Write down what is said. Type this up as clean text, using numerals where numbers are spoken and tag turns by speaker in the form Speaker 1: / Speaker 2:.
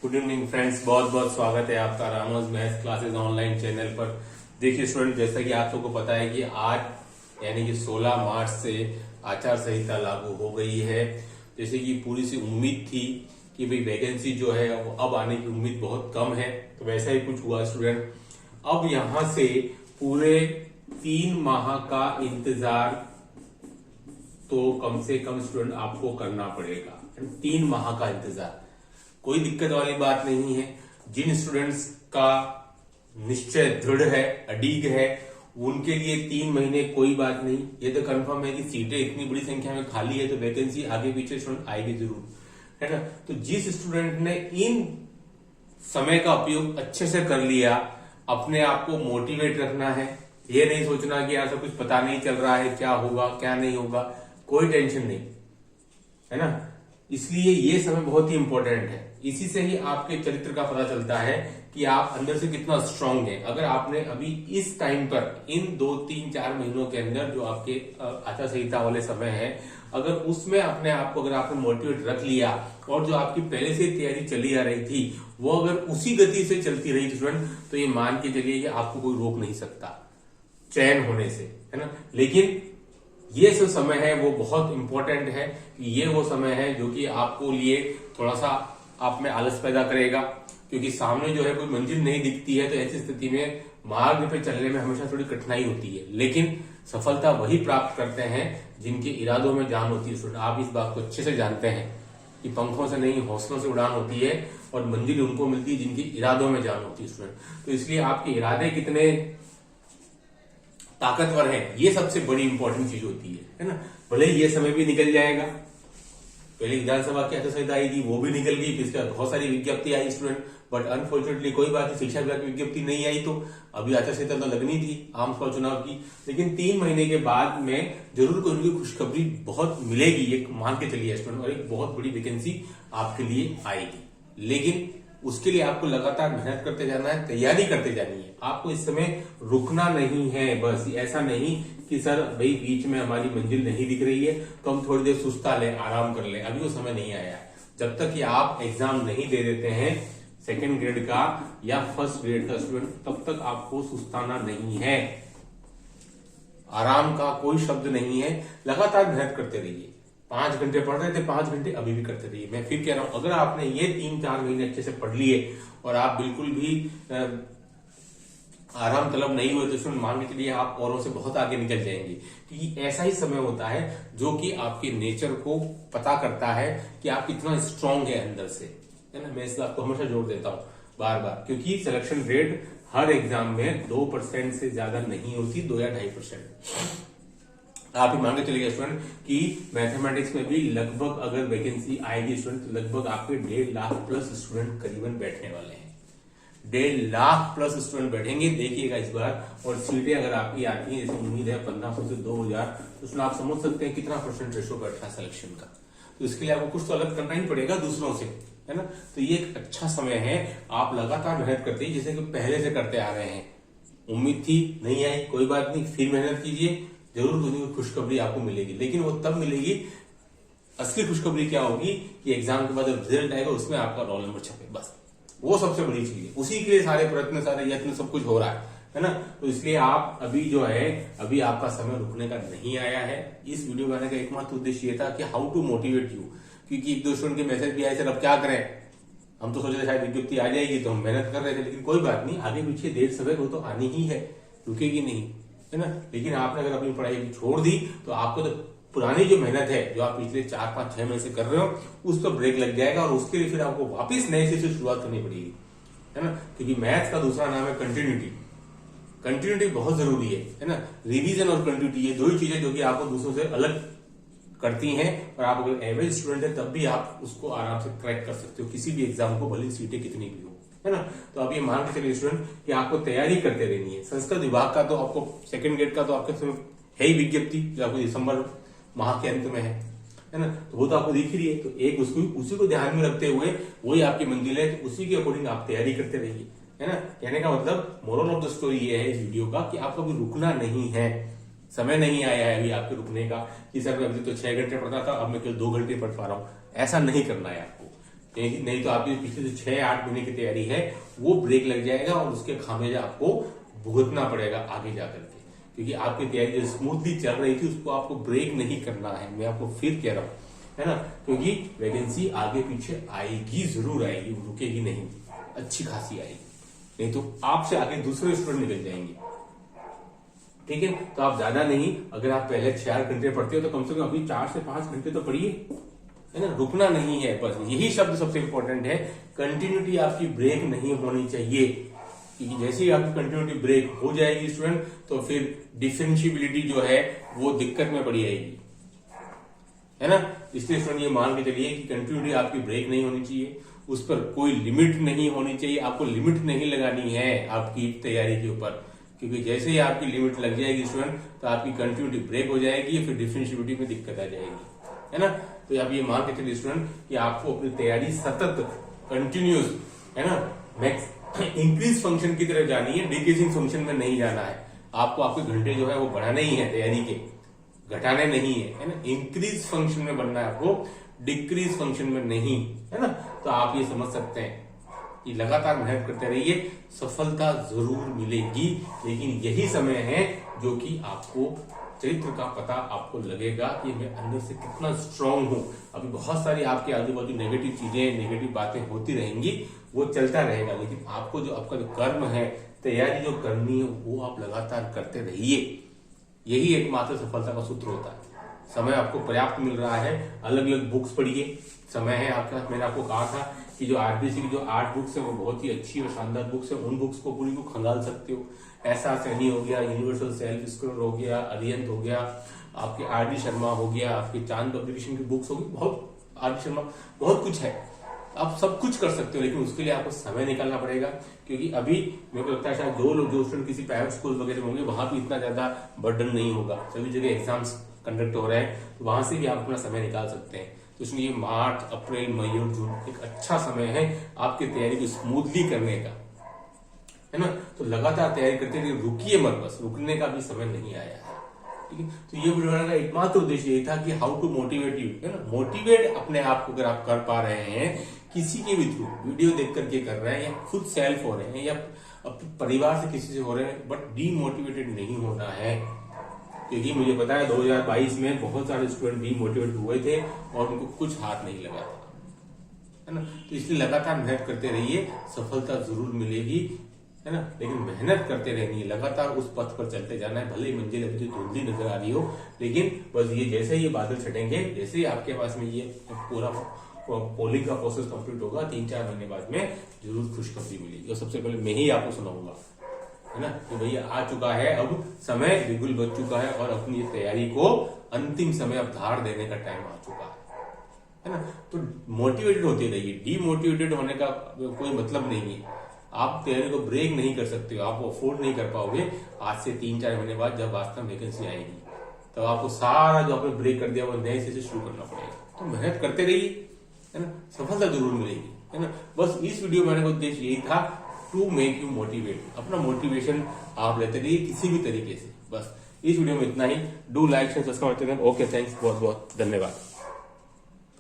Speaker 1: Good evening friends, बहुत बहुत स्वागत है आपका Ramos maths classes online channel पर। देखिए स्टूडेंट, जैसा कि आप सबको पता है कि आज यानी कि 16 मार्च से आचार संहिता लागू हो गई है। जैसे कि पूरी सी उम्मीद थी कि भाई वैकेंसी जो है वो अब आने की उम्मीद बहुत कम है, तो वैसा ही कुछ हुआ स्टूडेंट। अब यहां से पूरे 3 माह का इंतजार तो कम से कम स्टूडेंट आपको करना पड़ेगा। 3 माह का इंतजार कोई दिक्कत वाली बात नहीं है। जिन स्टूडेंट्स का निश्चय दृढ़ है, अडीग है, उनके लिए 3 महीने कोई बात नहीं। ये तो कंफर्म है कि सीटें इतनी बड़ी संख्या में खाली है तो वैकेंसी आगे पीछे स्टूडेंट आएगी जरूर, है ना। तो जिस स्टूडेंट ने इन समय का उपयोग अच्छे से कर लिया, अपने आप को मोटिवेट रखना है। ये नहीं सोचना कि यार सब कुछ पता नहीं चल रहा है, क्या होगा क्या नहीं होगा, कोई टेंशन नहीं, है ना। इसलिए ये समय बहुत ही इंपॉर्टेंट है। इसी से ही आपके चरित्र का पता चलता है कि आप अंदर से कितना स्ट्रांग है। अगर आपने अभी इस टाइम पर इन 2-3-4 महीनों के अंदर जो आपके आचार संहिता वाले समय है, अगर उसमें अपने आप को अगर आपने मोटिवेट रख लिया और जो आपकी पहले से तैयारी चली आ रही थी वो अगर उसी गति से चलती रही स्टूडेंट, तो ये मान के चलिए कि आपको कोई रोक नहीं सकता चयन होने से, है ना। लेकिन ये जो समय है वो बहुत इंपॉर्टेंट है। ये वो समय है जो कि आपको लिए थोड़ा सा आप में आलस पैदा करेगा, क्योंकि सामने जो है कोई मंजिल नहीं दिखती है। तो ऐसी स्थिति में मार्ग पे चलने में हमेशा थोड़ी कठिनाई होती है, लेकिन सफलता वही प्राप्त करते हैं जिनके इरादों में जान होती है स्टूडेंट। आप इस बात को अच्छे से जानते हैं कि पंखों से नहीं हौसलों से उड़ान होती है और मंजिल उनको मिलती है जिनके इरादों में जान होती है स्टूडेंट। तो इसलिए आपके इरादे कितने ताकतवर है, ये सबसे बड़ी इंपॉर्टेंट चीज होती है ना। भले ही ये समय भी निकल जाएगा, पहले विधानसभा की आचार संहिता आई थी वो भी निकल गई, फिर बहुत सारी विज्ञप्ति आई स्टूडेंट, बट अनफॉर्चुनेटली कोई बात नहीं, शिक्षा विभाग की विज्ञप्ति नहीं आई। तो अभी आचार संहिता तो लगनी थी आमसभा चुनाव की, लेकिन 3 महीने के बाद में जरूर कोई उनकी खुशखबरी बहुत मिलेगी, एक मान के चलिए स्टूडेंट, और एक बहुत बड़ी वैकेंसी आपके लिए आएगी। लेकिन उसके लिए आपको लगातार मेहनत करते जाना है, तैयारी करते जानी है। आपको इस समय रुकना नहीं है। बस ऐसा नहीं कि सर भाई बीच में हमारी मंजिल नहीं दिख रही है तो हम थोड़ी देर सुस्ता लें, आराम कर लें, अभी वो समय नहीं आया। जब तक कि आप एग्जाम नहीं दे देते हैं सेकेंड ग्रेड का या फर्स्ट ग्रेड का स्टूडेंट, तब तक आपको सुस्ताना नहीं है। आराम का कोई शब्द नहीं है, लगातार मेहनत करते रहिए। 5 घंटे पढ़ रहे थे, 5 घंटे अभी भी करते रहिए। मैं फिर कह रहा हूं, अगर आपने ये 3-4 महीने अच्छे से पढ़ लिए और आप बिल्कुल भी आराम तलब नहीं हुए, तो इसमें मान के चलिए आप औरों से बहुत आगे निकल जाएंगे। क्योंकि ऐसा ही समय होता है जो कि आपके नेचर को पता करता है कि आप कितना स्ट्रांग है अंदर से, है ना। मैं इस बात को हमेशा जोर देता हूं बार बार, क्योंकि सिलेक्शन रेट हर एग्जाम में 2% से ज्यादा नहीं होती, 2 या 2.5%। आप ही मान के चलिए स्टूडेंट कि मैथमेटिक्स में भी लगभग अगर वैकेंसी आएगी स्टूडेंट, तो लगभग आपके 1.5 लाख प्लस स्टूडेंट करीबन बैठने वाले हैं। 1.5 लाख प्लस स्टूडेंट बैठेंगे, देखिएगा इस बार। और सीटें अगर आपकी आती हैं, जैसे उम्मीद है 1500 से 2000, तो उसमें आप समझ सकते हैं कितना परसेंट रेशो बैठा सिलेक्शन का। तो इसके लिए आपको कुछ तो अलग करना ही पड़ेगा दूसरों से, है ना। तो ये एक अच्छा समय है, आप लगातार मेहनत करते हैं जैसे कि पहले से करते आ रहे हैं। उम्मीद थी नहीं आई, कोई बात नहीं, फिर मेहनत कीजिए, जरूर कोई खुशखबरी आपको मिलेगी। लेकिन वो तब मिलेगी, असली खुशखबरी क्या होगी कि एग्जाम के बाद जब रिजल्ट आएगा उसमें आपका रोल नंबर छपे, बस वो सबसे बड़ी चीज है। उसी के लिए सारे प्रयत्न, सारे यत्न, सब कुछ हो रहा है ना। तो इसलिए आप अभी जो है, अभी आपका समय रुकने का नहीं आया है। इस वीडियो बनाने का एकमात्र उद्देश्य ये था कि हाउ टू मोटिवेट यू, क्योंकि 1-2 स्टूडेंट के मैसेज भी आए, सर अब क्या करें, हम तो सोच रहे शायद विज्ञप्ति आ जाएगी तो हम मेहनत कर रहे थे, लेकिन कोई बात नहीं, आगे पीछे देर सवेर वो तो आनी ही है, रुकेगी नहीं, है ना। लेकिन आपने अगर अपनी पढ़ाई छोड़ दी तो आपको तो पुरानी जो मेहनत है जो आप पिछले 4-5-6 महीने से कर रहे हो उस पर ब्रेक लग जाएगा, और उसके लिए फिर आपको वापस नए से शुरुआत करनी पड़ेगी, है ना। क्योंकि मैथ्स का दूसरा नाम है कंटिन्यूटी। कंटिन्यूटी बहुत जरूरी है ना। रिवीजन और कंटिन्यूटी, ये 2 ही चीजें जो कि आपको दूसरों से अलग करती हैं। और आप अगर एवरेज स्टूडेंट है तब भी आप उसको आराम से क्रैक कर सकते हो, किसी भी एग्जाम को, भले सीटें कितनी भी हो, है ना। तो आप ये मान के चलिए स्टूडेंट कि आपको तैयारी करते रहनी है। संस्कृत विभाग का तो आपको सेकंड ग्रेड का तो आपके है ही विज्ञप्ति, जो आपको दिसंबर माह के अंत में है ना। तो वो तो आपको दिख रही है, तो एक उसी को ध्यान में रखते हुए वही आपकी मंजिल है, तो उसी के अकॉर्डिंग आप तैयारी करते रहिए, है ना। कहने का मतलब मोरल ऑफ द स्टोरी ये है इस वीडियो का कि आपको अभी रुकना नहीं है। समय नहीं आया है अभी आपके रुकने का कि सर मैं अभी तो 6 घंटे पढ़ता था, अब मैं केवल 2 घंटे पढ़ पा रहा हूं। ऐसा नहीं करना है आपको। नहीं तो आपकी पिछले जो 6-8 महीने की तैयारी है वो ब्रेक लग जाएगा और उसके खामियाजा आपको भुगतना पड़ेगा आगे जाकर के, क्योंकि आपकी तैयारी जो स्मूथली चल रही थी उसको आपको ब्रेक नहीं करना है। मैं आपको फिर कह रहा हूं, है ना, क्योंकि वैकेंसी आगे पीछे आएगी, जरूर आएगी, रुकेगी नहीं, अच्छी खासी आएगी, नहीं तो आपसे आगे दूसरे स्टूडेंट निकल जाएंगे। ठीक है, तो आप ज्यादा नहीं, अगर आप पहले 4 घंटे पढ़ते हो तो कम से कम अभी 4 से 5 घंटे तो पढ़िए, है ना, रुकना नहीं है। बस यही शब्द सबसे इंपॉर्टेंट है, कंटिन्यूटी आपकी ब्रेक नहीं होनी चाहिए, क्योंकि जैसे ही आपकी कंटिन्यूटी ब्रेक हो जाएगी स्टूडेंट, तो फिर डिफरेंशियबिलिटी जो है वो दिक्कत में पड़ी जाएगी, है ना। इसलिए स्टूडेंट ये मान के चलिए कि कंटिन्यूटी आपकी ब्रेक नहीं होनी चाहिए, उस पर कोई लिमिट नहीं होनी चाहिए, आपको लिमिट नहीं लगानी है आपकी तैयारी के ऊपर, क्योंकि जैसे ही आपकी लिमिट लग जाएगी स्टूडेंट तो आपकी कंटिन्यूटी ब्रेक हो जाएगी, फिर डिफरेंशियबिलिटी में दिक्कत आ जाएगी, है ना। तो आप ये मान के चलिए स्टूडेंट कि आपको अपनी तैयारी सतत कंटिन्यूस, है ना, मैक्स इंक्रीज फंक्शन की तरफ जानी है, डिक्रीजिंग फंक्शन में नहीं जाना है। आपको आपके घंटे जो है वो बढ़ाने ही है तैयारी के, घटाने नहीं है ना। इंक्रीज फंक्शन में बनना है आपको, डिक्रीज फंक्शन में नहीं, है ना। तो आप ये समझ सकते हैं कि लगातार मेहनत करते रहिए, सफलता जरूर मिलेगी, लेकिन यही समय है जो कि आपको चरित्र का पता आपको लगेगा कि मैं अंदर से कितना स्ट्रांग हूं। अभी बहुत सारी आपके आजू बाजू नेगेटिव चीजें, नेगेटिव बातें होती रहेंगी, वो चलता रहेगा, लेकिन आपको जो आपका जो कर्म है, तैयारी जो करनी है, वो आप लगातार करते रहिए। यही एकमात्र सफलता का सूत्र होता है। समय आपको पर्याप्त मिल रहा है, अलग अलग बुक्स पढ़िए, समय है आपका। मैंने आपको कहा था कि जो आरबीसी की जो 8 बुक्स है वो बहुत ही अच्छी और शानदार बुक्स है, उन बुक्स को पूरी को खंगाल सकते हो। ऐसा सैनी हो गया, यूनिवर्सल सेल्फ स्कूल हो गया, अरियंत हो गया, आपके आर.डी. शर्मा हो गया, आपके चांद पब्लिकेशन की बुक्स होगी, बहुत आर.डी. शर्मा, बहुत कुछ है। आप सब कुछ कर सकते हो, लेकिन उसके लिए आपको समय निकालना पड़ेगा, क्योंकि अभी मेरे को लगता है शायद जो स्टूडेंट किसी प्राइवेट स्कूल वगैरह में होंगे वहां भी इतना ज्यादा बर्डन नहीं होगा, सभी जगह एग्जाम्स कंडक्ट हो रहे हैं, तो वहां से भी आप अपना समय निकाल सकते हैं। तो इसलिए मार्च, अप्रैल, मई और जून एक अच्छा समय है आपकी तैयारी को स्मूथली करने का, है ना। तो लगातार तैयारी करते रहिए, रुकिए मत, बस रुकने का भी समय नहीं आया है, ठीक है। तो ये वीडियो बनाने का एकमात्र उद्देश्य ये था कि हाउ टू मोटिवेट यू, है ना, मोटिवेट अपने आप को अगर आप कर पा रहे हैं किसी के भी थ्रू, वीडियो देख करके कर रहे हैं या खुद सेल्फ हो रहे हैं या परिवार से किसी से हो रहे हैं, बट डीमोटिवेटेड नहीं होना है, क्योंकि मुझे पता है 2022 में बहुत सारे स्टूडेंट डीमोटिवेट हुए थे और उनको कुछ हाथ नहीं लगा था, है ना। तो इसलिए लगातार मेहनत करते रहिए, सफलता जरूर मिलेगी, है ना, लेकिन मेहनत करते रहनी है, लगातार उस पथ पर चलते जाना है। भले ही मंजिल अभी धुंधली नजर आ रही हो, लेकिन बस ये जैसे ये बादल छटेंगे, जैसे ही आपके पास में ये पूरा पोलिंग का प्रोसेस कंप्लीट होगा, 3-4 महीने बाद में जरूर खुशखबरी मिलेगी, और सबसे पहले मैं ही आपको सुनाऊंगा, है ना, कि भैया आ चुका है, अब समय बिल्कुल बच चुका है और अपनी तैयारी को अंतिम समय अब धार देने का टाइम आ चुका है ना। तो मोटिवेटेड होते रहिए, डीमोटिवेटेड होने का कोई मतलब नहीं है। आप तैयारी को ब्रेक नहीं कर सकते हो, आप अफोर्ड नहीं कर पाओगे। आज से 3-4 महीने बाद जब वास्तव में वैकेंसी आएगी, तब आपको सारा जो आपने ब्रेक कर दिया वो नए से शुरू करना पड़ेगा। तो मेहनत करते रहिए, है ना, सफलता जरूर मिलेगी, है ना। बस इस वीडियो में का उद्देश्य यही था, टू मेक यू मोटिवेट, अपना मोटिवेशन आप लेते रहिए किसी भी तरीके से। बस इस वीडियो में इतना ही। Do like, share, subscribe. Okay, thanks, बहुत बहुत धन्यवाद।